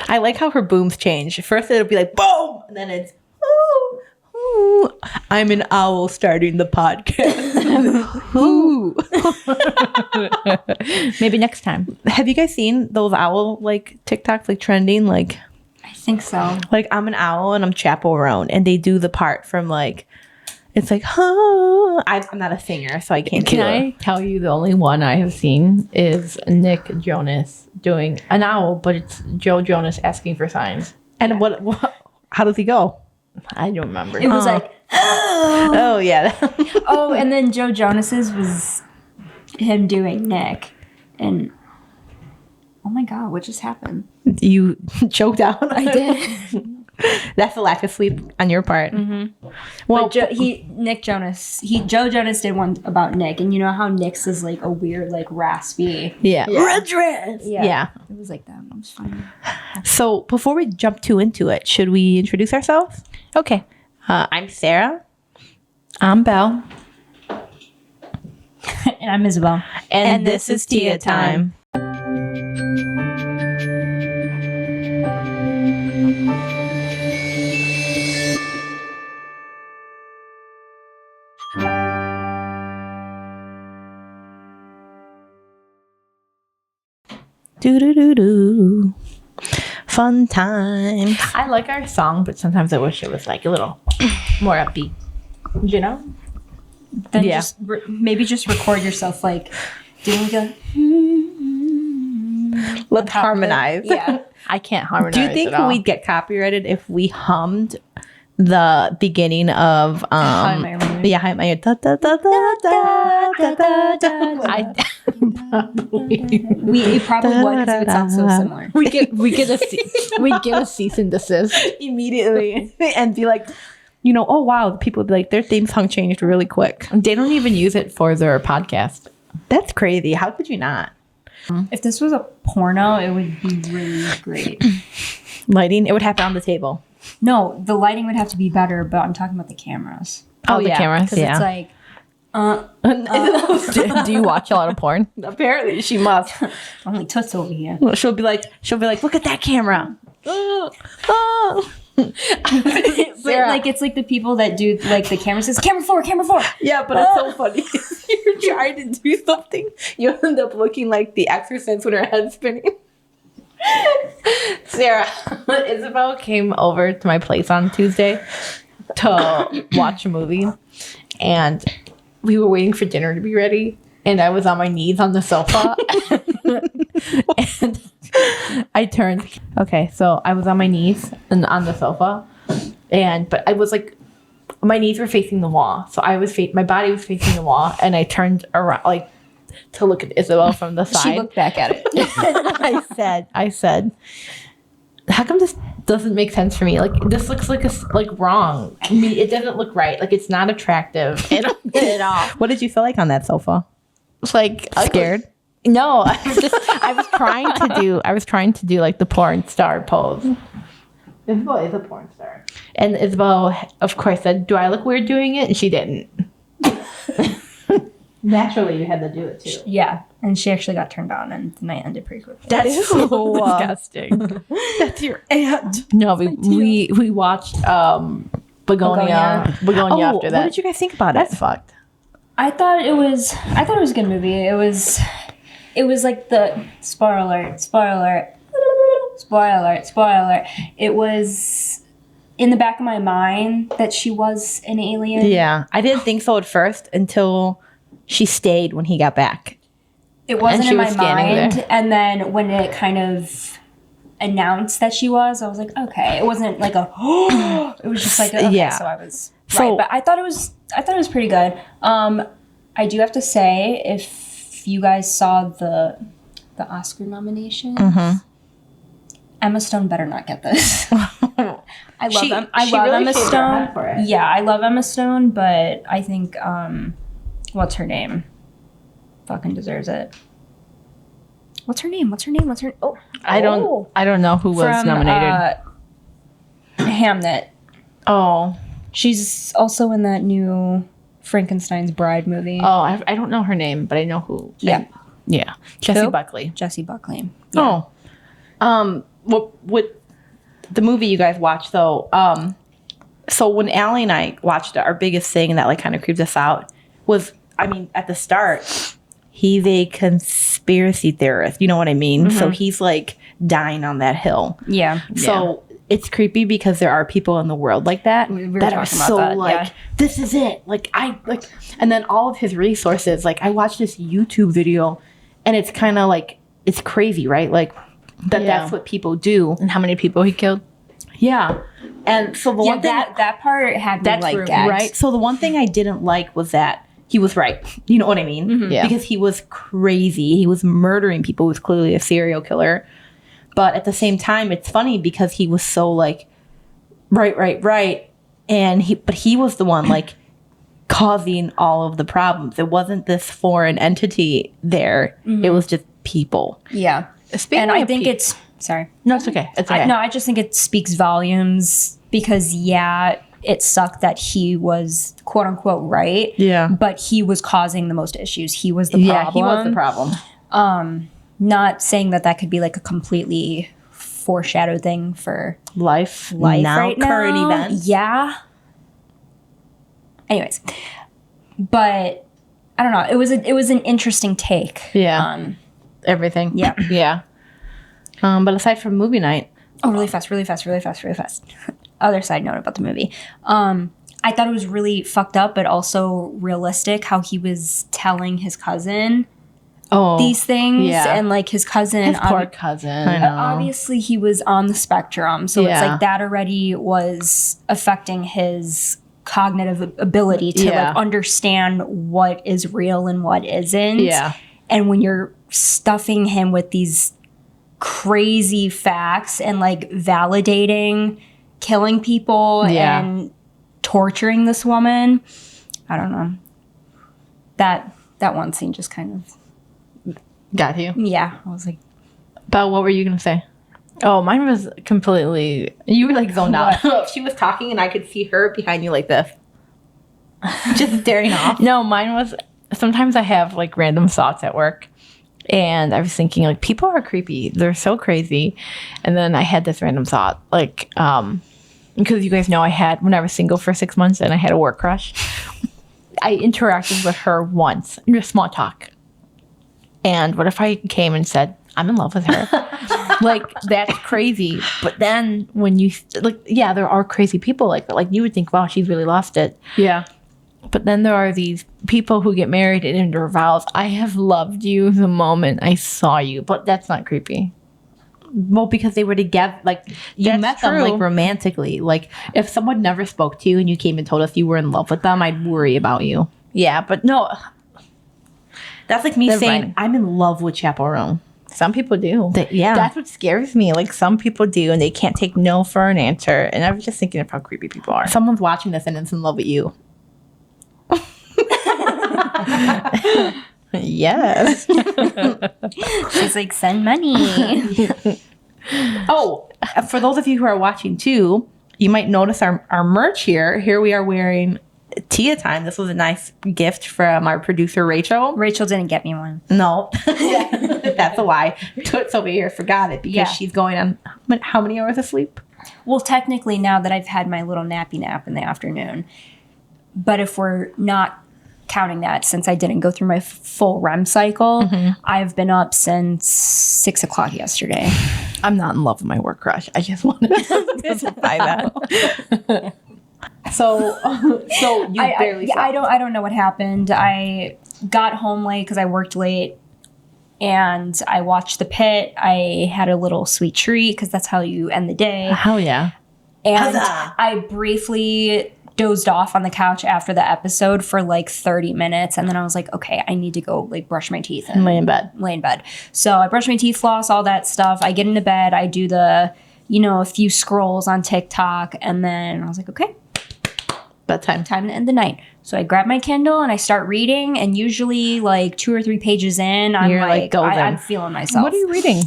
I like how her booms change. First it'll be like boom, and then it's ooh, ooh. I'm an owl starting the podcast. Ooh. Maybe next time. Have you guys seen those owl like TikToks like trending? Like I think so. Like I'm an owl and I'm Chappell Roan, and they do the part from like it's like huh. I'm not a singer, so I can't. Can I tell you the only one I have seen is Nick Jonas doing an owl, but it's Joe Jonas asking for signs. And what how does he go? I don't remember. It was like, Oh yeah. oh, and then Joe Jonas's was him doing Nick, and oh my god, what just happened? You choked out. I did. That's a lack of sleep on your part. Mm-hmm. Well, Joe Jonas did one about Nick, and you know how Nick's is like a weird, like raspy. yeah. Red dress. Yeah. It was like that. It was funny. So before we jump too into it, should we introduce ourselves? Okay. I'm Sarah. I'm Belle. And I'm Isabel. And this is Tia Time. Do. Fun time. I like our song, but sometimes I wish it was like a little more upbeat. You know? Then Yeah. just maybe just record yourself like doing a. Let's harmonize. Yeah. I can't harmonize. Do you think at all. we'd get copyrighted if we hummed the beginning of Hi, my Rooney. yeah, hi my da, da, da, da, da, da, da, da. I probably We probably would because it would sound so similar. we get a cease and desist. Immediately and be like, you know, oh wow, people would be like, their theme song changed really quick. They don't even use it for their podcast. That's crazy. How could you not? If this was a porno, it would be really great. Lighting, it would happen on the table. No, the lighting would have to be better, but I'm talking about the cameras. Oh, the cameras. Because it's like, Do you watch a lot of porn? Apparently she must. only toots over here. She'll be like, look at that camera. But like, it's like the people that do like the camera says, camera four. Yeah, but it's so funny. You're trying to do something, you end up looking like the exorcist with her head spinning. Sarah, Isabel came over to my place on Tuesday to watch a movie, and we were waiting for dinner to be ready, and I was on my knees on the sofa. And I turned. Okay, so I was on my knees and on the sofa, but I was like, my knees were facing the wall, so I was my body was facing the wall, and I turned around like to look at Isabel from the side. She looked back at it. I said, how come this doesn't make sense for me? Like, this looks like wrong. I mean, it doesn't look right. Like, it's not attractive at all. What did you feel like on that sofa? It's like Scared? No, I was trying to do like the porn star pose. Isabel is a porn star. And Isabel, of course, said, do I look weird doing it? And she didn't. Naturally, you had to do it too. Yeah, and she actually got turned on, and the night ended pretty quickly. That's so disgusting. That's your aunt. No, we watched Begonia after that. What did you guys think about it? That's fucked. I thought it was a good movie. It was like the spoiler alert. It was in the back of my mind that she was an alien. Yeah, I didn't think so at first until she stayed when he got back. It wasn't she in my was standing mind, there. and then when it kind of announced that she was, I was like, okay. It wasn't like a it was just like okay, Yeah. so I was So- right. But I thought it was pretty good. I do have to say, if you guys saw the Oscar nominations, Emma Stone better not get this. I love Emma Stone. For it. Yeah, I love Emma Stone, but I think what's her name? Fucking deserves it. What's her name? Oh, I don't know who was from, nominated. Hamnet. Oh, She's also in that new Frankenstein's Bride movie. I don't know her name, but I know who. Yeah. Yeah, Jessie Who? Buckley. Jessie Buckley. Oh, what the movie you guys watched though, so when Allie and I watched it, our biggest thing that like kind of creeped us out was, I mean, at the start, he's a conspiracy theorist. You know what I mean? So he's like dying on that hill. Yeah. So it's creepy because there are people in the world like that were that are talking about so that, like, this is it. Like and then all of his resources. Like I watched this YouTube video, and it's kind of like, it's crazy, right? Like that's what people do. And how many people he killed? Yeah. And so the one thing that part had me like gagged. right. So the one thing I didn't like was that he was right. You know what I mean? Yeah. Because he was crazy. He was murdering people. He was clearly a serial killer. But at the same time, it's funny because he was so like, right. And he was the one like causing all of the problems. It wasn't this foreign entity there. It was just people. Yeah. Speaking And I of think pe- it's, sorry. No, it's okay. It's okay. I just think it speaks volumes because, it sucked that he was quote unquote right. Yeah. But he was causing the most issues. He was the problem. Yeah, he was the problem. Not saying that could be like a completely foreshadowed thing for Life life now, right current now. events. Yeah. Anyways, but I don't know. It was an interesting take. Yeah. Everything. Yeah. Yeah. But aside from movie night, really fast. Other side note about the movie. I thought it was really fucked up, but also realistic how he was telling his cousin these things. yeah. And like his cousin, His poor cousin. I know. obviously he was on the spectrum. So it's Yeah. like that already was affecting his cognitive ability to Yeah. like understand what is real and what isn't. Yeah. And when you're stuffing him with these crazy facts and like validating killing people Yeah. and torturing this woman, I don't know. That one scene just kind of, got you. I was like, But what were you gonna say? Oh, mine was completely. You were like zoned out. She was talking, and I could see her behind you like this, just staring off. No, mine was. Sometimes I have like random thoughts at work, and I was thinking like people are creepy. They're so crazy, and then I had this random thought like because you guys know when I was single for 6 months and I had a work crush. I interacted with her once, just small talk. And what if I came and said, I'm in love with her? Like, that's crazy. But then when you, like, yeah, there are crazy people like that. Like, you would think, wow, she's really lost it. Yeah. But then there are these people who get married and in their vows, I have loved you the moment I saw you. But that's not creepy. Well, because they were together, like you That's met them true. like romantically. Like if someone never spoke to you and you came and told us you were in love with them, I'd worry about you. Yeah, but no, That's like me They're saying fine. I'm in love with Chaperone. some people do. Yeah. That's what scares me. Like, some people do, and they can't take no for an answer. And I was just thinking of how creepy people are. Someone's watching this and it's in love with you. Yes. she's like, send money. Oh, for those of you who are watching too, you might notice our merch here. Here we are wearing Tia Time. This was a nice gift from our producer, Rachel. Rachel didn't get me one. No, that's a lie. Toots over here forgot it because Yeah. she's going on how many hours of sleep? Well, technically, now that I've had my little nappy nap in the afternoon, but if we're not counting that, since I didn't go through my full REM cycle, I've been up since 6 o'clock yesterday. I'm not in love with my work crush. I just wanted to specify that. So you barely slept. I don't know what happened. I got home late because I worked late, and I watched The Pit. I had a little sweet treat because that's how you end the day. Hell yeah. And Huzzah! I briefly dozed off on the couch after the episode for like 30 minutes, and then I was like, okay, I need to go like brush my teeth and Lay in bed. lay in bed. So I brush my teeth, floss, all that stuff. I get into bed. I do the, a few scrolls on TikTok, and then I was like, okay, Bedtime. time to end the night. So I grab my Kindle and I start reading, and usually like 2 or 3 pages in, I'm You're, like, golden. I'm feeling myself. What are you reading?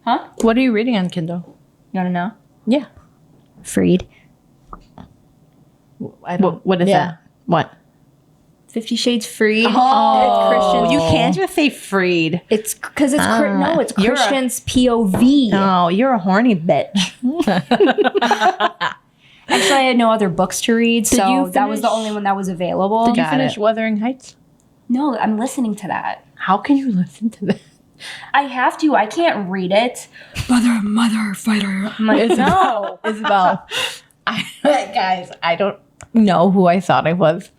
Huh? What are you reading on Kindle? You want to know? Yeah. Freed. I don't. What is Yeah. that? What? 50 Shades Freed. Oh, Christian's. you can't just say freed. It's because it's no, it's You're a- Christian's POV. Oh, you're a horny bitch. Actually, I had no other books to read, so you that was the finish- only one that was available. Did you Got finish it. Wuthering Heights? No, I'm listening to that. How can you listen to that? I have to. I can't read it. Mother, fighter. I'm like, no. Isabel. Guys, I don't know who I thought I was.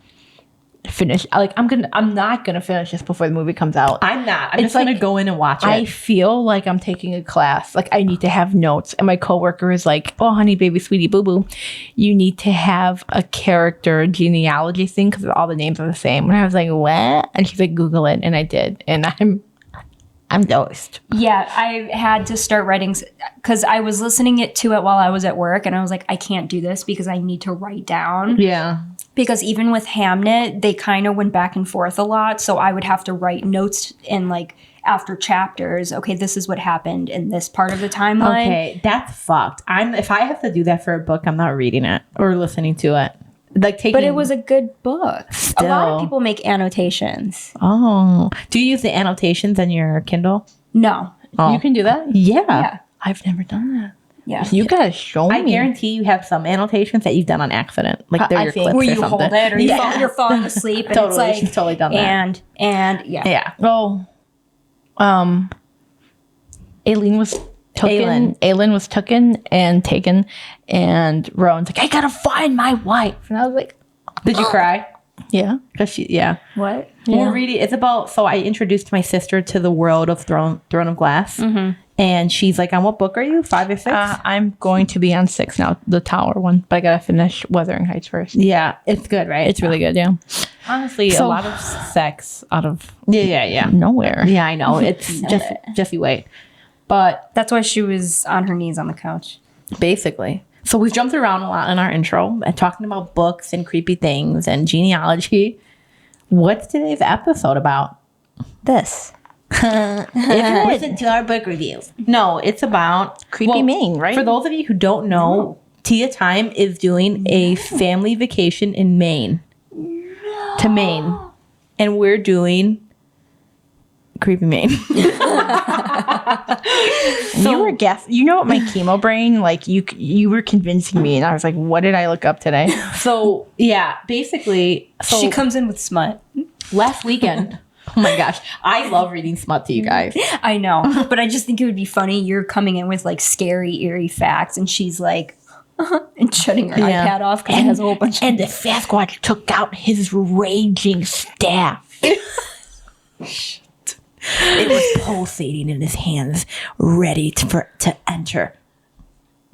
Finish. I'm not gonna finish this before the movie comes out. I'm not. I'm It's just going to like- go in and watch it. I feel like I'm taking a class. Like I need to have notes. And my coworker is like, "Oh, honey, baby, sweetie, boo boo, you need to have a character genealogy thing because all the names are the same." And I was like, "What?" And she's like, "Google it," and I did. And I'm dosed. Yeah, I had to start writing because I was listening to it while I was at work, and I was like, I can't do this because I need to write down. yeah. Because even with Hamnet, they kind of went back and forth a lot, so I would have to write notes in like after chapters. Okay, this is what happened in this part of the timeline. Okay, that's fucked. If I have to do that for a book, I'm not reading it or listening to it. Like taking. But it was a good book. A lot of Still. people make annotations. Oh, do you use the annotations on your Kindle? No. Oh. You can do that? Yeah. Yeah. I've never done that. Yeah. You gotta show me. I guarantee you have some annotations that you've done on accident, like they're I your think- clips Where or you something. hold it or Yeah. you're falling asleep and Totally, it's like she's totally done that. and yeah. Yeah. Oh, Aileen was taken. Aileen was taken, and Rowan's like, "I gotta find my wife," and I was like, Did you cry? "Yeah." Because yeah. What? We're reading. It's about. So I introduced my sister to the world of Throne of Glass, and she's like, "On what book are you? 5 or 6?" I'm going to be on 6 now, the Tower one, but I gotta finish Wuthering Heights first. Yeah, it's good, right? It's really good, yeah. Honestly, So- a lot of sex out of yeah. nowhere. Yeah, I know. It's just you wait. But That's why she was on her knees on the couch. basically, so we've jumped around a lot in our intro and talking about books and creepy things and genealogy. What's today's episode about? This Listen to our book reviews. No, it's about creepy Maine, right? For those of you who don't know, Tia Time is doing a family vacation in Maine. To Maine. And we're doing creepy Maine. You were you know what, my chemo brain, like you were convincing me, and I was like, what did I look up today? So yeah, basically, She comes in with smut. last weekend. Oh my gosh, I love reading smut to you guys. I know, but I just think it would be funny. You're coming in with like scary, eerie facts, and she's like, and shutting her Yeah. iPad off because it has a whole bunch. And the Sasquatch took out his raging staff. It was pulsating in his hands, ready to enter.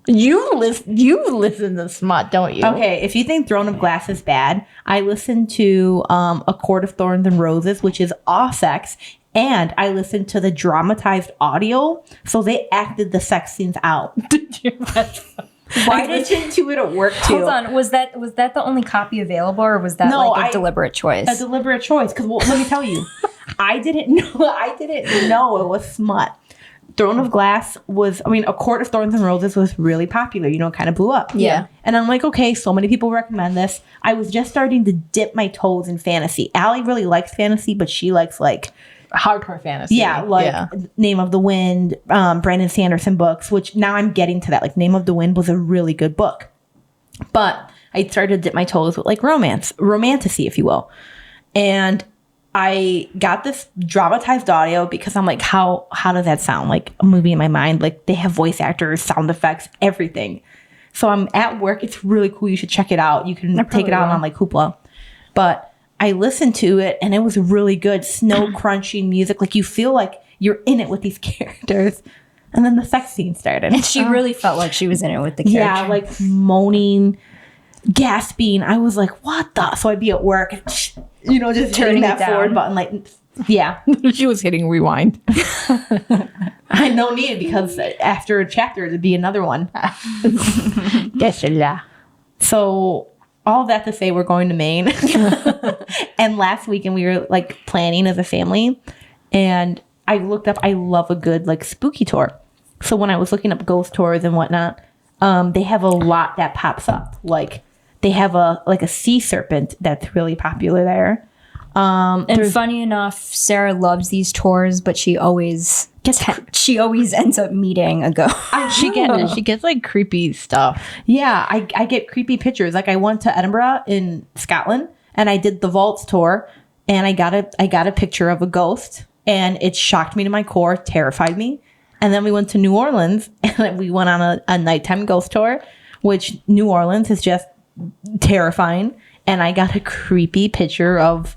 You listen to smut, don't you? Okay, if you think Throne of Glass is bad, I listened to A Court of Thorns and Roses, which is all sex, and I listened to the dramatized audio, so they acted the sex scenes out. Why I did listened to it at work too. Hold on, was that the only copy available, or was that No, like a deliberate choice? A deliberate choice, because let me tell you, I didn't know it was smut. Throne of Glass A Court of Thorns and Roses was really popular. You know, it kind of blew up. Yeah. And I'm like, okay, so many people recommend this. I was just starting to dip my toes in fantasy. Allie really likes fantasy, but she likes like Hardcore fantasy. Name of the Wind, Brandon Sanderson books, which now I'm getting to that. Like Name of the Wind was a really good book. But I started to dip my toes with like romantasy, if you will. And I got this dramatized audio because I'm like, how does that sound? Like a movie in my mind. Like they have voice actors, sound effects, everything. So I'm at work. It's really cool. You should check it out. You can take it out on like Hoopla. But I listened to it and it was really good. Snow crunching music. Like you feel like you're in it with these characters. And then the sex scene started. and she really felt like she was in it with the character. Yeah, like moaning, gasping. I was like, what the? So I'd be at work, just Turning turning that it down. forward button. Like, yeah. She was hitting rewind. I no need because after a chapter, there'd be another one. So all that to say, we're going to Maine. And last weekend we were like planning as a family, and I looked up. I love a good like spooky tour. So when I was looking up ghost tours and whatnot, they have a lot that pops up. Like they have a sea serpent that's really popular there. And funny enough, Sarah loves these tours, but she always ends up meeting a ghost. She gets like creepy stuff. Yeah, I get creepy pictures. Like I went to Edinburgh in Scotland and I did the vaults tour and I got a picture of a ghost and it shocked me to my core, terrified me. And then we went to New Orleans and we went on a nighttime ghost tour, which New Orleans is just terrifying. And I got a creepy picture of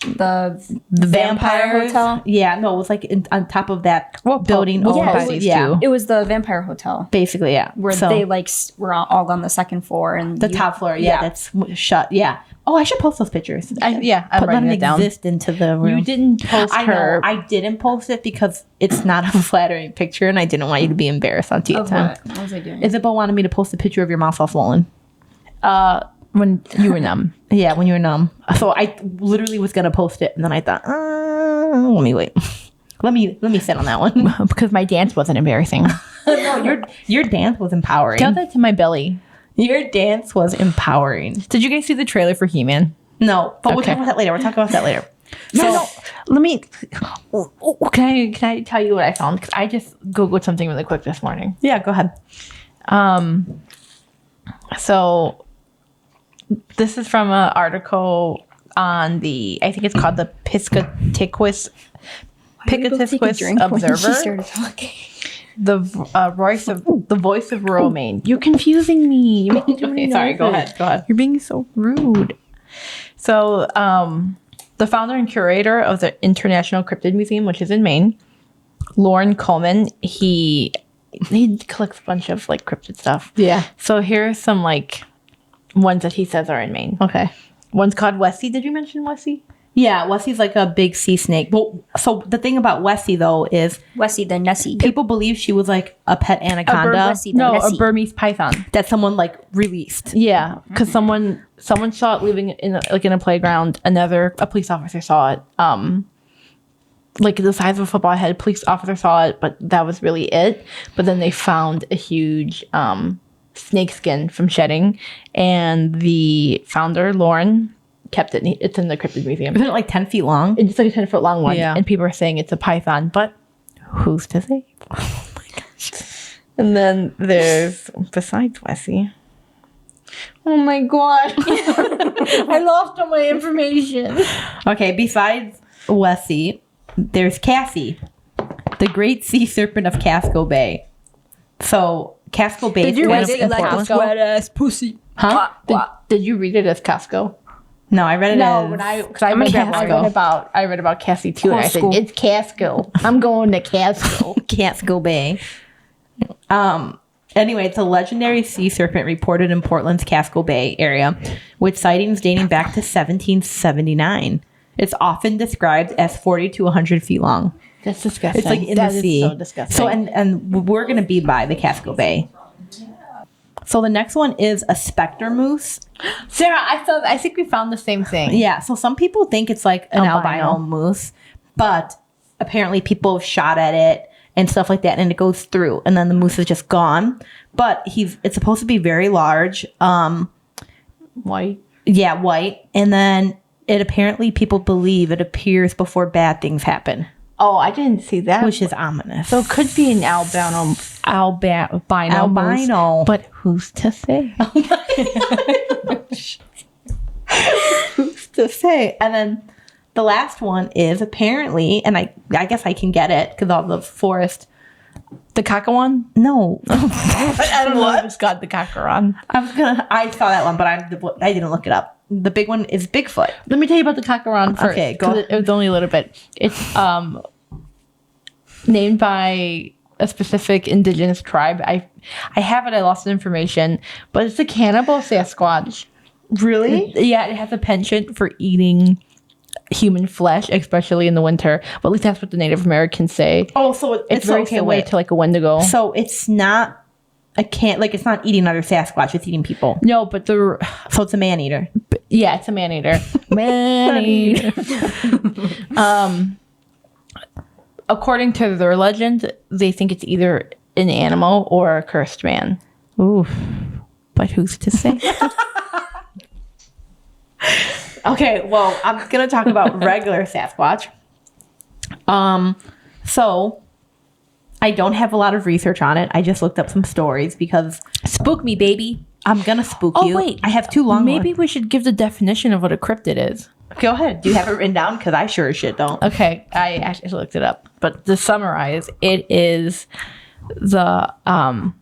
The Vampire Hotel. Yeah, no, it was like on top of that building. It was the Vampire Hotel. Basically, yeah. Where they like were all on the second floor and the top floor. Yeah, that's shut. Yeah. Oh, I should post those pictures. I'm writing it down. Exist into the room. You didn't post her. I didn't post it because it's not a flattering picture, and I didn't want you to be embarrassed on TSM. What was I doing? Isabel wanted me to post a picture of your mouth all swollen. When you were numb. Yeah, when you were numb. So I literally was gonna post it, and then I thought, let me wait. Let me sit on that one Because my dance wasn't embarrassing. No, your dance was empowering. Tell that to my belly. Your dance was empowering. Did you guys see the trailer for He-Man? No, but we'll talk about that later. No. Let me. Can I tell you what I found? Because I just googled something really quick this morning. Yeah, go ahead. So this is from an article on the, I think it's called the Piscataquis Observer. The voice of rural Maine. You're confusing me. You're making too many sorry. Go noises. ahead. You're being so rude. So, the founder and curator of the International Cryptid Museum, which is in Maine, Lauren Coleman, he collects a bunch of like cryptid stuff. Yeah. So here's some like ones that he says are in Maine. Okay. One's called Wessie. Did you mention Wessie? Yeah, Wessie's like a big sea snake. Well, so the thing about Wessie though is Wessie the Nessie. people believe she was like a pet anaconda A Burmese python. that someone like released. Yeah, because someone saw it living in a playground. A police officer saw it. Like the size of a football head. Police officer saw it, but that was really it. But then they found a huge snake skin from shedding, and the founder Lauren kept it. It's in the Cryptid Museum. Isn't it like 10 feet long? It's like a 10-foot long one, Yeah. and people are saying it's a python, but who's to say? Oh my gosh. And then there's, besides Wessie. Oh my god. I lost all my information. Okay, besides Wessie, there's Cassie, the great sea serpent of Casco Bay. So Casco Bay Did you is read it like important. wet ass pussy. Huh? Did you read it as Casco? No, I read it as I read about Cassie too, and I said it's Casco. I'm going to Casco. Casco Bay. Anyway, it's a legendary sea serpent reported in Portland's Casco Bay area, with sightings dating back to 1779. It's often described as 40 to 100 feet long. That's disgusting. It's like in That the is sea. so disgusting. So and we're gonna be by the Casco Bay. So the next one is a specter moose. Sarah, I think we found the same thing. Yeah. So some people think it's like an albino Albino. moose, but apparently people have shot at it and stuff like that, and it goes through, and then the moose is just gone. But it's supposed to be very large. White. Yeah, white, and then it apparently people believe it appears before bad things happen, Oh, I didn't see that. which is ominous. So it could be an albino moose, but who's to say? Who's to say? And then the last one is apparently, and I guess I can get it because all the forest. The Kakawan? No, I don't know if it's got the Kakaran. I saw that one, but I didn't look it up. The big one is Bigfoot. Let me tell you about the Kakaran first. Okay, go 'cause it was only a little bit. It's named by a specific indigenous tribe. I have it. I lost the information, but it's a cannibal Sasquatch. Really? Yeah, it has a penchant for eating human flesh, especially in the winter. Well, at least that's what the Native Americans say. Oh, so It's very similar to like a Wendigo. So it's not it's not eating other Sasquatch. It's eating people. No, but So it's a man eater. yeah, it's a man eater. Man eater. According to their legend, they think it's either an animal or a cursed man. Oof. But who's to say? Okay, well, I'm gonna talk about regular Sasquatch. So I don't have a lot of research on it. I just looked up some stories because Spook me, baby. I'm gonna spook you. Oh, wait. I have two long Maybe ones. we should give the definition of what a cryptid is. Go ahead. Do you have it written down? Because I sure as shit don't. Okay, I actually looked it up. But to summarize, it is the an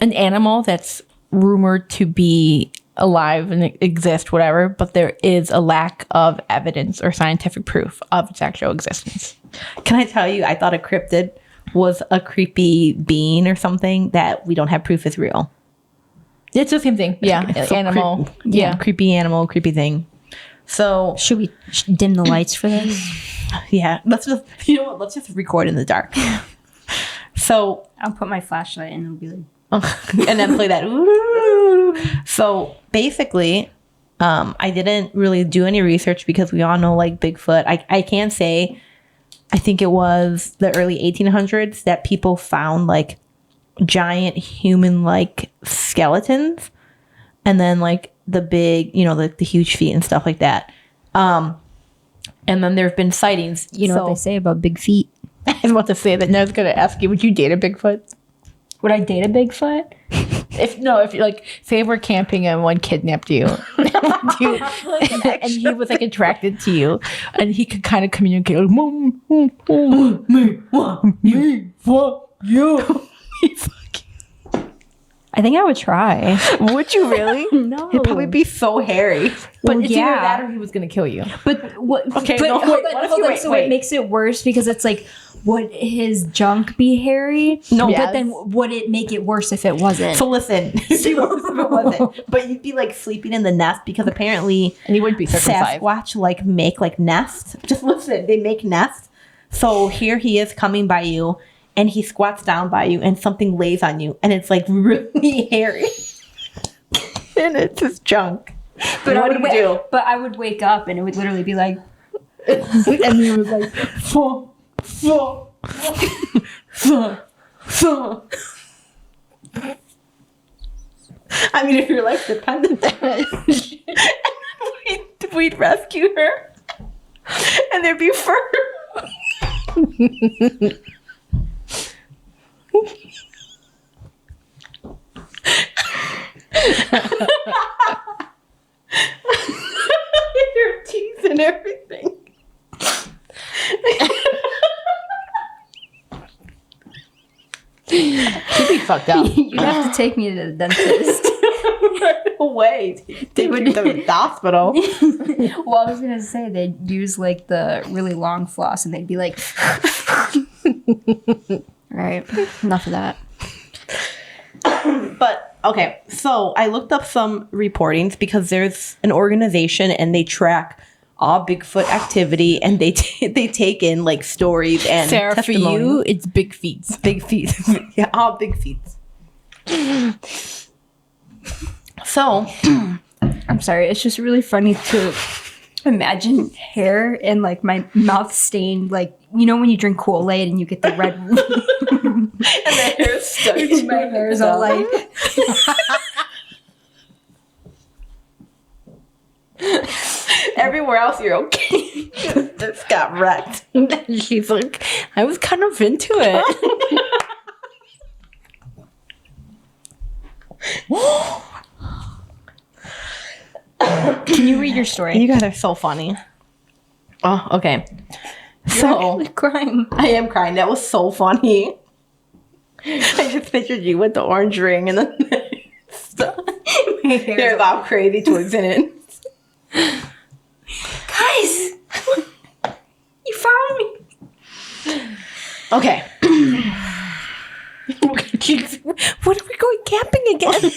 animal that's rumored to be alive and exist, whatever, but there is a lack of evidence or scientific proof of its actual existence. Can I tell you, I thought a cryptid was a creepy being or something that we don't have proof is real. It's the same thing. Yeah, So animal. Yeah, creepy animal, creepy thing. So Should we dim the lights for this? yeah, let's just let's just record in the dark. So I'll put my flashlight and it'll be like. and then play that. Ooh. So basically, I didn't really do any research because we all know like Bigfoot. I can say, I think it was the early 1800s that people found like giant human-like skeletons, and then like the big, the huge feet and stuff like that. And then there have been sightings. You know what they say about big feet? I was about to say that. Now I was going to ask you, would you date a Bigfoot? Would I date a Bigfoot? If you like, say we're camping and one kidnapped you, and he was like attracted to you, and he could kind of communicate, like, me, what, you. I think I would try. Would you really? No. It'd probably be so hairy. But Well, it's either yeah. that or he was going to kill you. But what? Okay, but no, hold wait, on, what if hold you- on. wait, So wait. it makes it worse because it's like, would his junk be hairy? No. but Yes. then would it make it worse if it wasn't? So listen, if it wasn't, but you'd be like sleeping in the nest because apparently And he would be circumcised. Sasquatch like make like nests. Just listen, they make nests. So here he is coming by you, and he squats down by you, and something lays on you, and it's like really hairy, and it's just junk. but what do you do? But I would wake up and it would literally be like, And he was like, I mean, if your life depended on it, we'd rescue her, and there'd be fur. Your teeth and everything. he'd be fucked up. you'd have to take me to the dentist. Right away. They would go to the hospital. Well, I was gonna say they'd use like the really long floss and they'd be like, right, enough of that. But okay, so I looked up some reportings because there's an organization and they track all Bigfoot activity, and they take in like stories and Sarah, for testimonies. you, it's big feet. Big feet. Yeah, all big feet. So I'm sorry, it's just really funny to imagine hair and like my mouth stained, like, you know when you drink Kool-Aid and you get the red. and the hair stuck to My hair is all like. everywhere else you're okay. This got wrecked. She's like, I was kind of into it. Can you read your story? You guys are so funny. Oh, okay. So You're crying. I am crying. That was so funny. I just pictured you with the orange ring and then My hair. there's all crazy twigs in it. Guys, you found me. Okay. When are we going camping again?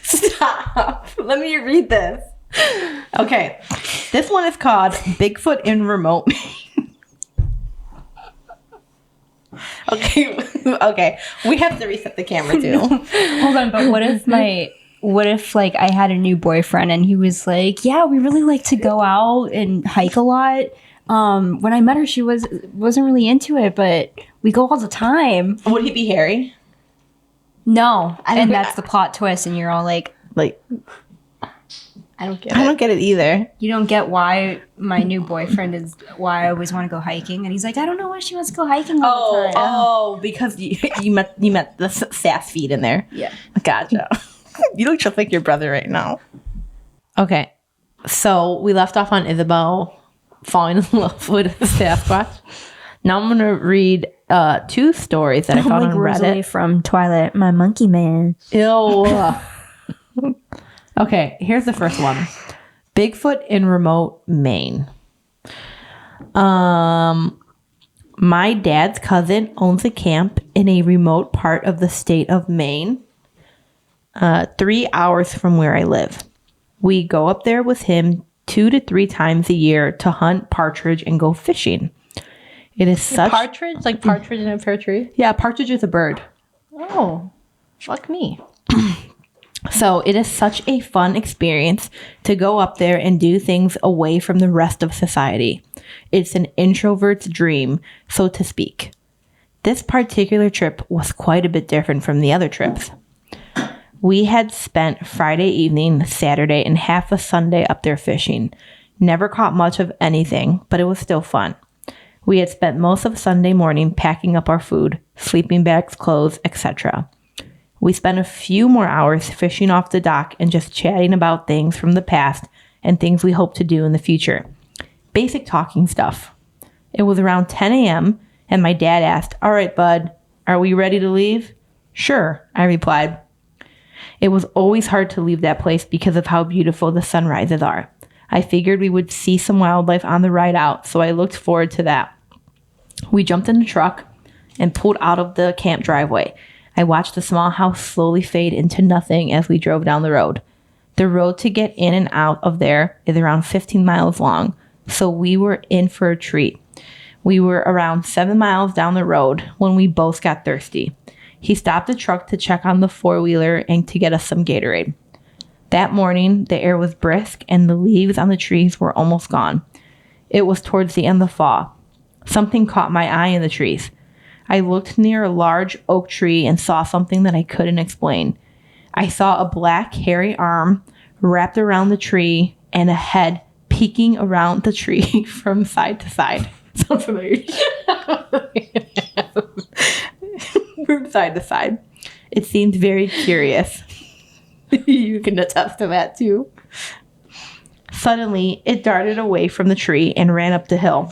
Stop. Let me read this. Okay. This one is called Bigfoot in Remote Maine. Okay. Okay. We have to reset the camera too. Hold on, but what if like I had a new boyfriend and he was like, yeah, we really like to go out and hike a lot. When I met her, she wasn't really into it, but we go all the time. Would he be hairy? No, I and don't- that's the plot twist, and you're all like, Like, I don't get I it. don't get it either. You don't get why my new boyfriend is why I always want to go hiking, and he's like, I don't know why she wants to go hiking all the time. Because you met the sass feed in there. Yeah. Gotcha. You look just like your brother right now. Okay, so we left off on Isabel falling in love with a Sasquatch. Now I'm gonna read 2 stories that I found on Reddit. from Twilight, my monkey man. Ew. Okay, here's the first one. Bigfoot in remote Maine. My dad's cousin owns a camp in a remote part of the state of Maine, 3 hours from where I live. We go up there with him 2 to 3 times a year to hunt partridge and go fishing. It is such... Partridge? Like partridge in a pear tree? Yeah, partridge is a bird. Oh, fuck me. So it is such a fun experience to go up there and do things away from the rest of society. It's an introvert's dream, so to speak. This particular trip was quite a bit different from the other trips. We had spent Friday evening, Saturday, and half a Sunday up there fishing. Never caught much of anything, but it was still fun. We had spent most of Sunday morning packing up our food, sleeping bags, clothes, etc. We spent a few more hours fishing off the dock and just chatting about things from the past and things we hope to do in the future. Basic talking stuff. It was around 10 a.m. and my dad asked, "All right, bud, are we ready to leave?" "Sure," I replied. It was always hard to leave that place because of how beautiful the sunrises are. I figured we would see some wildlife on the ride out, so I looked forward to that. We jumped in the truck and pulled out of the camp driveway. I watched the small house slowly fade into nothing as we drove down the road. The road to get in and out of there is around 15 miles long, so we were in for a treat. We were around 7 miles down the road when we both got thirsty. He stopped the truck to check on the four-wheeler and to get us some Gatorade. That morning, the air was brisk and the leaves on the trees were almost gone. It was towards the end of fall. Something caught my eye in the trees. I looked near a large oak tree and saw something that I couldn't explain. I saw a black, hairy arm wrapped around the tree and a head peeking around the tree from side to side. Sounds familiar. From side to side. It seemed very curious. You can attest to that too. Suddenly, it darted away from the tree and ran up the hill.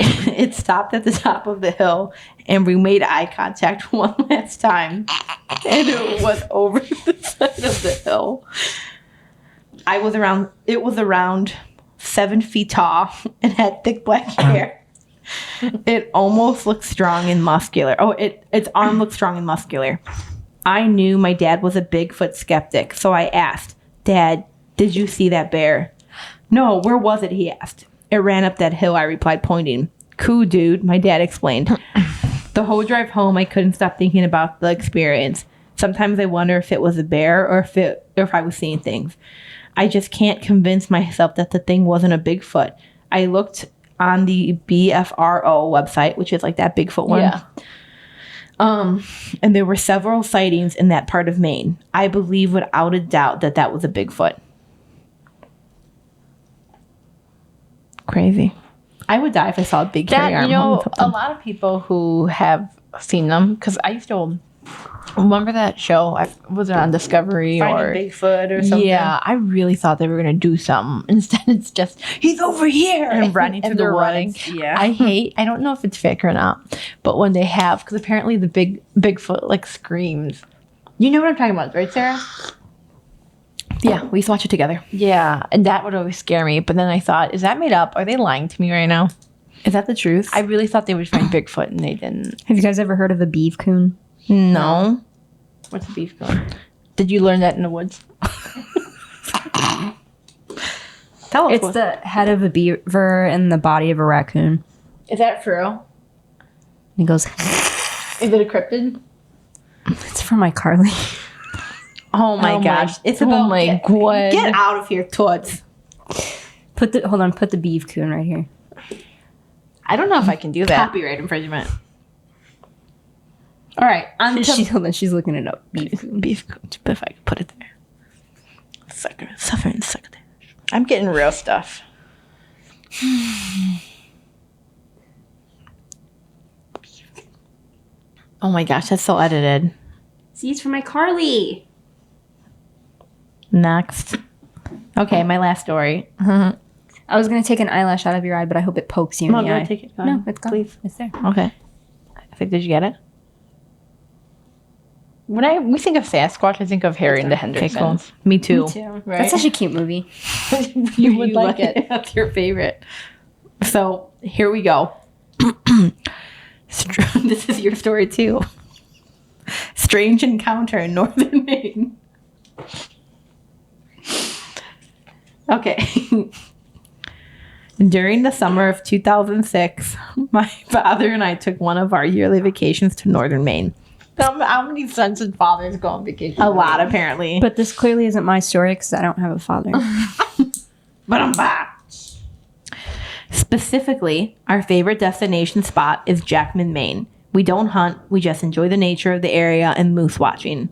It stopped at the top of the hill, and we made eye contact one last time. And it was over the side of the hill. It was around 7 feet tall and had thick black hair. It almost looked strong and muscular. Its arm looked strong and muscular. I knew my dad was a Bigfoot skeptic, so I asked, "Dad, did you see that bear?" "No, where was it?" he asked. "It ran up that hill," I replied, pointing. "Cool, dude," my dad explained. The whole drive home, I couldn't stop thinking about the experience. Sometimes I wonder if it was a bear or if I was seeing things. I just can't convince myself that the thing wasn't a Bigfoot. I looked on the BFRO website, which is like that Bigfoot one. Yeah. And there were several sightings in that part of Maine. I believe without a doubt that was a Bigfoot. Crazy. I would die if I saw a big hairy arm. You know, a lot of people who have seen them, because I used to remember that show. Was it on Discovery Finding Bigfoot or something? Yeah, I really thought they were going to do something. Instead, it's just, he's over here. And running through the they're woods. running. Yeah. I don't know if it's fake or not, but when they have, because apparently the Bigfoot like screams. You know what I'm talking about, right, Sarah? Yeah, we used to watch it together. Yeah, and that would always scare me. But then I thought, is that made up? Are they lying to me right now? Is that the truth? I really thought they would find Bigfoot, and they didn't. Have you guys ever heard of a beef coon? No. What's a beef coon? Did you learn that in the woods? Tell us. It's the head of a beaver and the body of a raccoon. Is that for real? And he goes, Is it a cryptid? "It's for my Carly." Oh my gosh. It's about God. Get out of here, Toots. Put the beef coon right here. I don't know if I can do that. Copyright infringement. All right. Hold on, she's looking it up. Beef coon. Beef coon. If I could put it there. Suffering succotash. I'm getting real stuff. Oh my gosh, that's so edited. See, it's for my Carly. Next. Okay, my last story. I was going to take an eyelash out of your eye, but I hope it pokes you in the eye. Take it. Go No, ahead. it's gone. Please. It's there. Okay. I think, did you get it? When we think of Sasquatch, I think of Harry and the Okay, cool. Hendersons. Me too. Me too. Right. That's such a cute movie. You would like it. That's your favorite. So here we go. This is your story too. Strange encounter in northern Maine. Okay. During the summer of 2006, my father and I took one of our yearly vacations to northern Maine. How many sons and fathers go on vacation? A lot, apparently. But this clearly isn't my story because I don't have a father. But I'm back. Specifically, our favorite destination spot is Jackman, Maine. We don't hunt. We just enjoy the nature of the area and moose watching.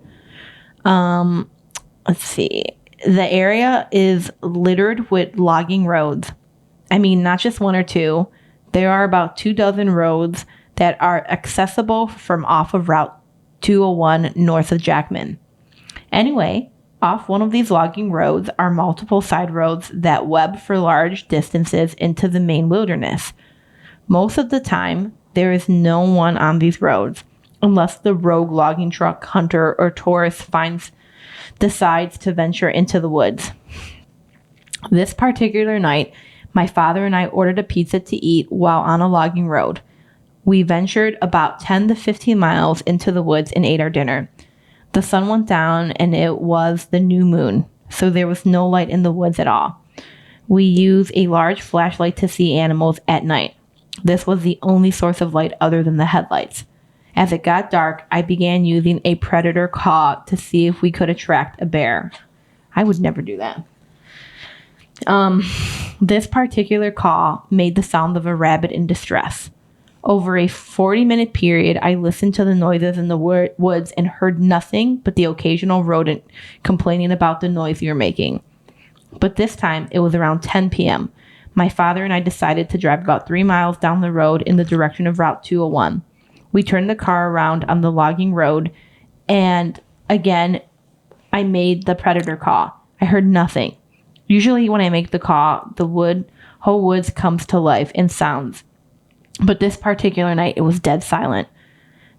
Let's see. The area is littered with logging roads. I mean, not just one or two. There are about 24 roads that are accessible from off of Route 201 north of Jackman. Anyway, off one of these logging roads are multiple side roads that web for large distances into the Maine wilderness. Most of the time, there is no one on these roads, unless the rogue logging truck, hunter, or tourist decides to venture into the woods. This particular night, my father and I ordered a pizza to eat while on a logging road. We ventured about 10 to 15 miles into the woods and ate our dinner. The sun went down and it was the new moon, so there was no light in the woods at all. We used a large flashlight to see animals at night. This was the only source of light other than the headlights. As it got dark, I began using a predator call to see if we could attract a bear. I would never do that. This particular call made the sound of a rabbit in distress. Over a 40-minute period, I listened to the noises in the woods and heard nothing but the occasional rodent complaining about the noise we were making. But this time, it was around 10 p.m. My father and I decided to drive about 3 miles down the road in the direction of Route 201. We turned the car around on the logging road, and again, I made the predator call. I heard nothing. Usually when I make the call, the whole woods comes to life and sounds. But this particular night, it was dead silent.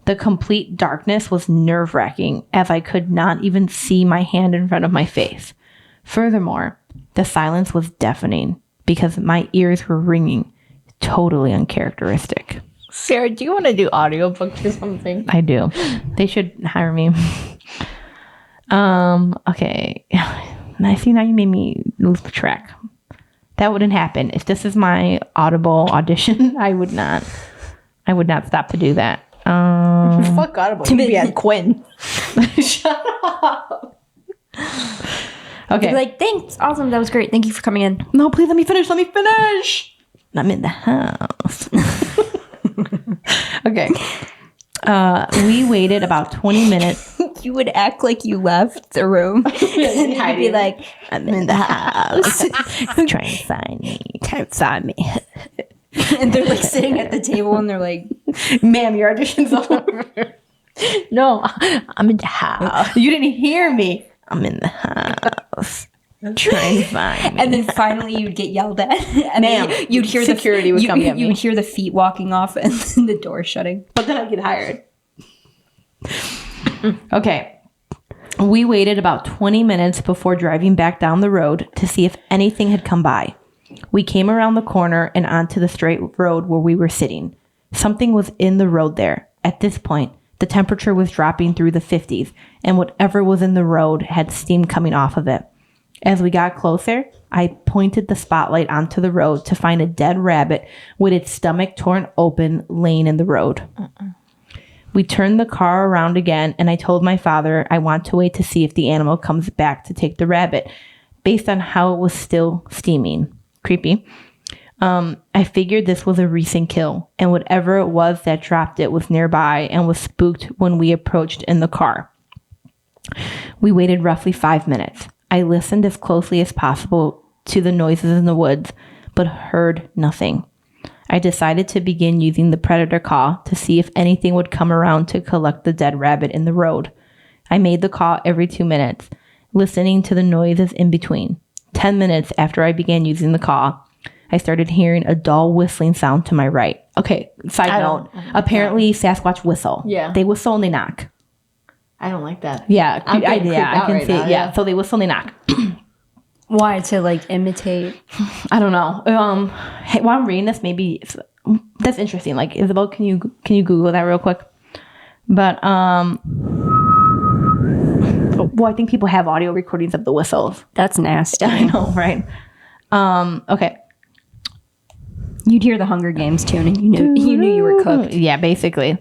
The complete darkness was nerve-wracking, as I could not even see my hand in front of my face. Furthermore, the silence was deafening because my ears were ringing, totally uncharacteristic. Sarah, do you want to do audiobooks or something? I do. They should hire me. Okay. I see now you made me lose track. That wouldn't happen. If this is my Audible audition, I would not stop to do that. Fuck Audible. You'd be at Quinn. Shut up. Okay. Be like, thanks. Awesome. That was great. Thank you for coming in. No, please let me finish. I'm in the house. Okay. We waited about 20 minutes. You would act like you left the room. And you'd be like, I'm in the house. Try and sign me. Can't sign me. And they're like sitting at the table and they're like, Ma'am, your audition's over. No, I'm in the house. You didn't hear me. I'm in the house. Try and find me. and then finally you'd get yelled at. And Ma'am, then you'd hear security would come get me. You would hear the feet walking off and then the door shutting. But then I get hired. Okay. We waited about 20 minutes before driving back down the road to see if anything had come by. We came around the corner and onto the straight road where we were sitting. Something was in the road there. At this point, the temperature was dropping through the 50s, and whatever was in the road had steam coming off of it. As we got closer, I pointed the spotlight onto the road to find a dead rabbit with its stomach torn open laying in the road. We turned the car around again, and I told my father I want to wait to see if the animal comes back to take the rabbit, based on how it was still steaming. Creepy. I figured this was a recent kill, and whatever it was that dropped it was nearby and was spooked when we approached in the car. We waited roughly 5 minutes. I listened as closely as possible to the noises in the woods, but heard nothing. I decided to begin using the predator call to see if anything would come around to collect the dead rabbit in the road. I made the call every 2 minutes, listening to the noises in between. 10 minutes after I began using the call, I started hearing a dull whistling sound to my right. Okay, side note. Apparently, Sasquatch whistle. Yeah. They whistle and they knock. I don't like that. Yeah, I'm getting creeped I out can right see. now, Yeah, so they whistle and they knock. Why? To like imitate? I don't know. Hey, while I'm reading this, maybe that's interesting. Like, Isabel, can you Google that real quick? But well, I think people have audio recordings of the whistles. That's nasty. I know, right? Okay. You'd hear the Hunger Games tune and you knew you were cooked. Yeah, basically.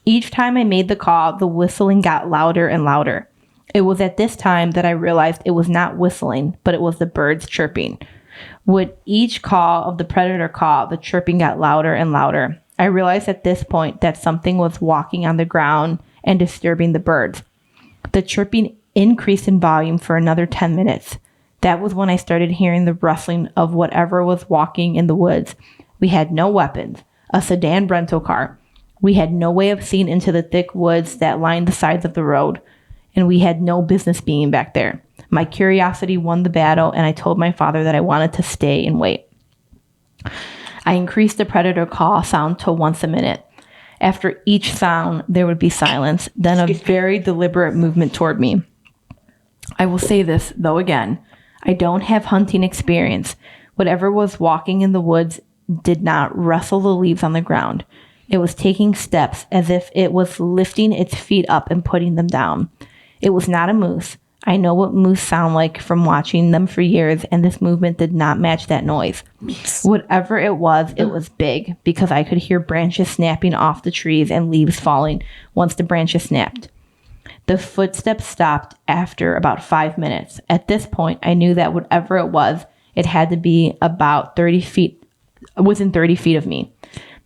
Each time I made the call, the whistling got louder and louder. It was at this time that I realized it was not whistling, but it was the birds chirping. With each call of the predator call, the chirping got louder and louder. I realized at this point that something was walking on the ground and disturbing the birds. The chirping increased in volume for another 10 minutes. That was when I started hearing the rustling of whatever was walking in the woods. We had no weapons, a sedan rental car. We had no way of seeing into the thick woods that lined the sides of the road, and we had no business being back there. My curiosity won the battle, and I told my father that I wanted to stay and wait. I increased the predator call sound to once a minute. After each sound, there would be silence, then a very deliberate movement toward me. I will say this, though, again. I don't have hunting experience. Whatever was walking in the woods did not rustle the leaves on the ground. It was taking steps as if it was lifting its feet up and putting them down. It was not a moose. I know what moose sound like from watching them for years, and this movement did not match that noise. Whatever it was big, because I could hear branches snapping off the trees and leaves falling once the branches snapped. The footsteps stopped after about 5 minutes. At this point, I knew that whatever it was, it had to be about 30 feet, within 30 feet of me.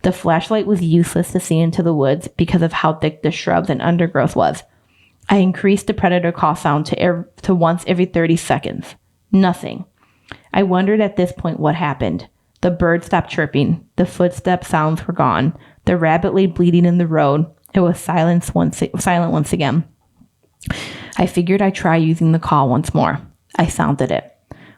The flashlight was useless to see into the woods because of how thick the shrubs and undergrowth was. I increased the predator call sound to once every 30 seconds. Nothing. I wondered at this point what happened. The bird stopped chirping. The footstep sounds were gone. The rabbit lay bleeding in the road. It was silent once again. I figured I'd try using the call once more. I sounded it.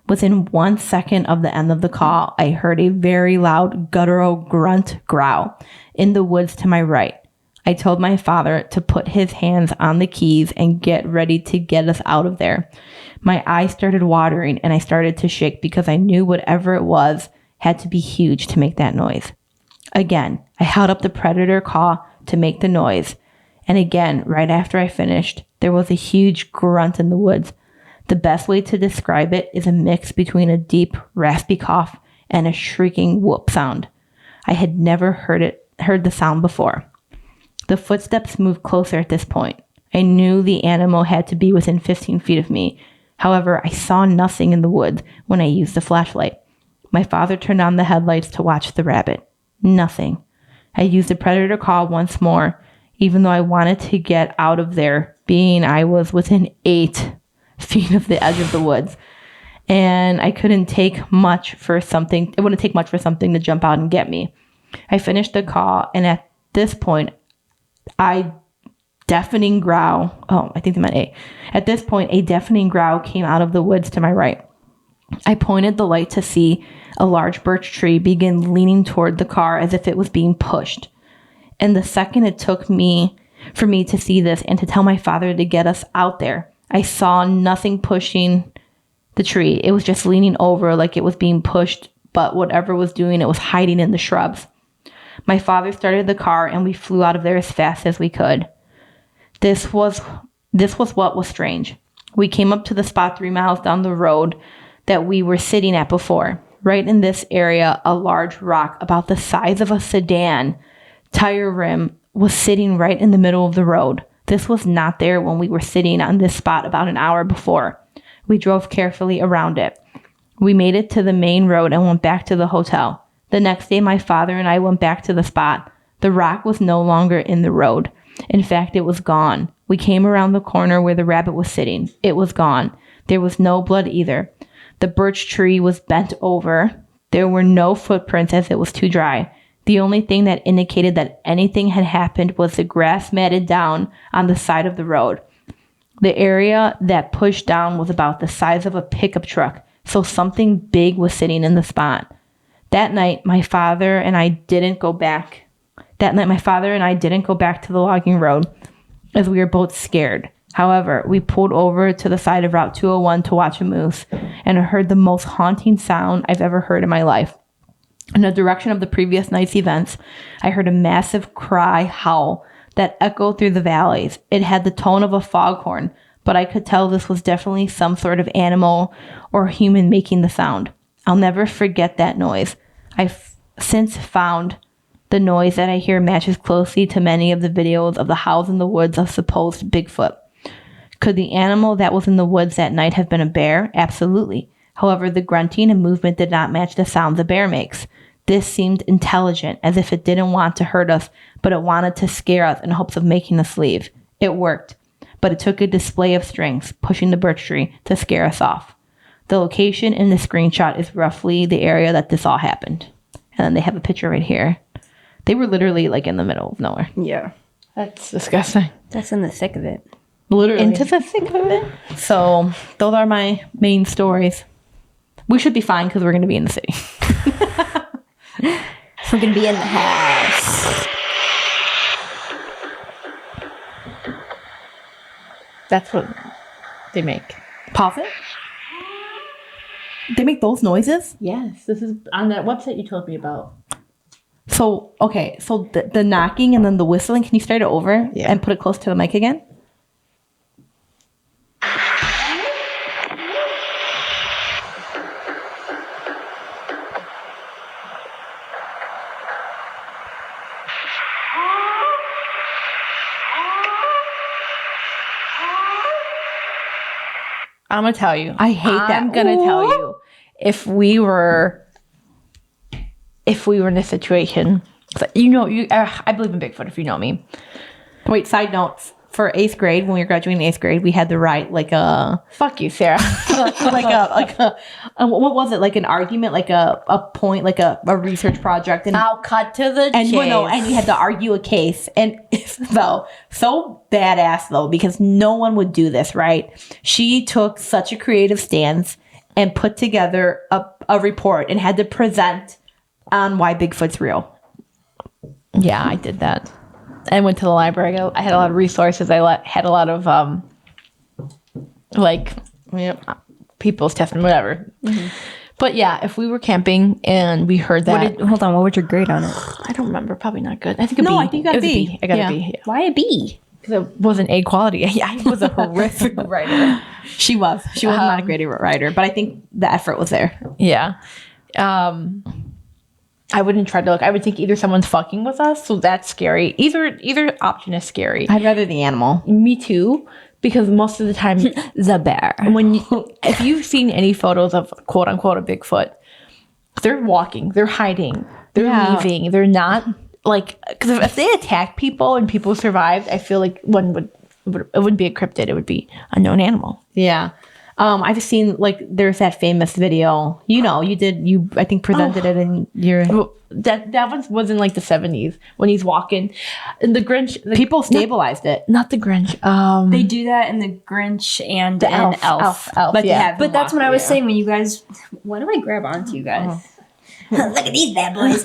Within 1 second of the end of the call, I heard a very loud guttural grunt growl in the woods to my right. I told my father to put his hands on the keys and get ready to get us out of there. My eyes started watering and I started to shake because I knew whatever it was had to be huge to make that noise. Again, I held up the predator call to make the noise. And again, right after I finished, there was a huge grunt in the woods. The best way to describe it is a mix between a deep, raspy cough and a shrieking whoop sound. I had never heard the sound before. The footsteps moved closer at this point. I knew the animal had to be within 15 feet of me. However, I saw nothing in the woods when I used the flashlight. My father turned on the headlights to watch the rabbit. Nothing. I used the predator call once more, even though I wanted to get out of there, being I was within 8 feet of the edge of the woods. And I couldn't take much for something. It wouldn't take much for something to jump out and get me. I finished the call, and at this point, a deafening growl came out of the woods to my right. I pointed the light to see a large birch tree begin leaning toward the car as if it was being pushed. And the second it took for me to see this and to tell my father to get us out there, I saw nothing pushing the tree. It was just leaning over like it was being pushed, but whatever was doing it was hiding in the shrubs. My father started the car and we flew out of there as fast as we could. This was what was strange. We came up to the spot 3 miles down the road that we were sitting at before. Right in this area, a large rock about the size of a sedan tire rim was sitting right in the middle of the road. This was not there when we were sitting on this spot about an hour before. We drove carefully around it. We made it to the main road and went back to the hotel. The next day, my father and I went back to the spot. The rock was no longer in the road. In fact, it was gone. We came around the corner where the rabbit was sitting. It was gone. There was no blood either. The birch tree was bent over. There were no footprints as it was too dry. The only thing that indicated that anything had happened was the grass matted down on the side of the road. The area that pushed down was about the size of a pickup truck, so something big was sitting in the spot. That night, my father and I didn't go back to the logging road as we were both scared. However, we pulled over to the side of Route 201 to watch a moose, and I heard the most haunting sound I've ever heard in my life. In the direction of the previous night's events, I heard a massive cry howl that echoed through the valleys. It had the tone of a foghorn, but I could tell this was definitely some sort of animal or human making the sound. I'll never forget that noise. I've since found the noise that I hear matches closely to many of the videos of the howls in the woods of supposed Bigfoot. Could the animal that was in the woods that night have been a bear? Absolutely. However, the grunting and movement did not match the sounds a bear makes. This seemed intelligent, as if it didn't want to hurt us, but it wanted to scare us in hopes of making us leave. It worked, but it took a display of strength, pushing the birch tree, to scare us off. The location in the screenshot is roughly the area that this all happened. And then they have a picture right here. They were literally like in the middle of nowhere. Yeah. That's disgusting. That's in the thick of it. Literally. Into the thick of it. So those are my main stories. We should be fine because we're going to be in the city. We're going to be in the house. That's what they make. Pause it. They make those noises? Yes, this is on that website you told me about. So, okay. So the knocking and then the whistling, can you start it over Yeah. and put it close to the mic again? I'm gonna tell you. I hate that. I'm gonna tell you. If we were in this situation, I believe in Bigfoot. If you know me, Wait, side notes. For 8th grade, when we were graduating 8th grade, we had to write like a... fuck you, Sarah. what was it? Like an argument, like a point, like a research project. And I'll cut to the and chase. and you had to argue a case, and so badass though, because no one would do this, right? She took such a creative stance and put together a report and had to present on why Bigfoot's real. Yeah, I did that. I went to the library. I had a lot of resources. I had a lot of people's testimony, whatever. Mm-hmm. But yeah, if we were camping and we heard that, Hold on, what was your grade on it? I don't remember. Probably not good. I think a B. No, I think you got It was a B. I got Yeah. a B. Yeah. Why a B? Because it wasn't A quality. I was a horrific writer. She was not a great writer, but I think the effort was there. Yeah. I wouldn't try to look. I would think either someone's fucking with us, so that's scary. Either option is scary. I'd rather the animal. Me too, because most of the time, The bear. if you've seen any photos of quote unquote a Bigfoot, they're walking, they're hiding, they're leaving. They're not like, because if they attack people and people survived, I feel like it wouldn't be a cryptid. It would be a known animal. Yeah. I've seen there's that famous video. You I think presented it in your... Well, that one was in like the 70s when he's walking. And the Grinch... People stabilized it. Not the Grinch. They do that in the Grinch and The in elf. Like, yeah. yeah. But that's what I was saying when you guys... Why do I grab onto you guys? Look at these bad boys.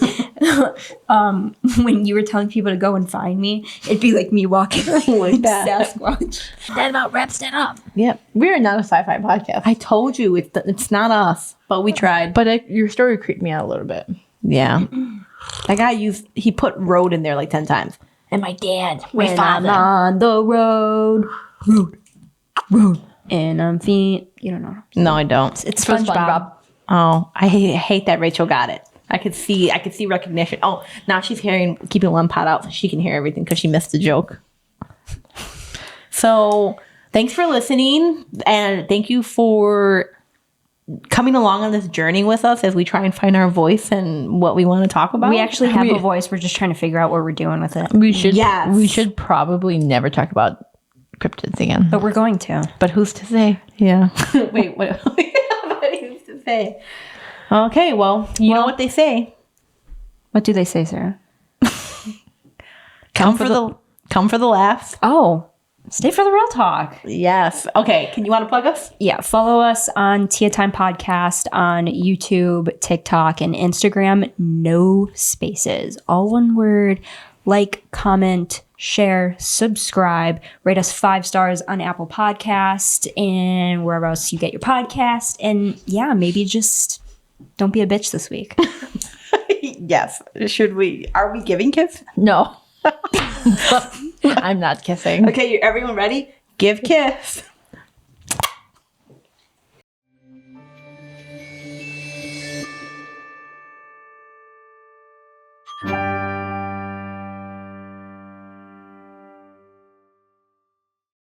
When you were telling people to go and find me, it'd be like me walking like that. Sasquatch. That about wraps that up. Yep. We're not a sci-fi podcast. I told you it's not us, but we tried. But your story creeped me out a little bit. Yeah. That guy he put road in there like 10 times. And my dad. My When father. I'm on the road. And I'm feet. You don't know. No, I don't. It's From SpongeBob. Oh, I hate that Rachel got it. I could see recognition. Oh, now she's keeping one pot out so she can hear everything because she missed the joke. So thanks for listening, and thank you for coming along on this journey with us as we try and find our voice and what we want to talk about. We actually have a voice. We're just trying to figure out what we're doing with it. We should Yes. We should probably never talk about cryptids again. But we're going to. But who's to say? Yeah. Wait, what? What is to say? Okay, well, you know what they say. What do they say, Sarah? Come for the laughs. Oh, stay for the real talk. Yes. Okay. Can you want to plug us? Yeah, follow us on Tia Time Podcast on YouTube, TikTok, and Instagram. No spaces. All one word. Like, comment, share, subscribe. Rate us 5 stars on Apple Podcast and wherever else you get your podcast. And yeah, maybe just don't be a bitch this week. Yes. Should we? Are we giving kiss? No. I'm not kissing. Okay, everyone ready? Give kiss.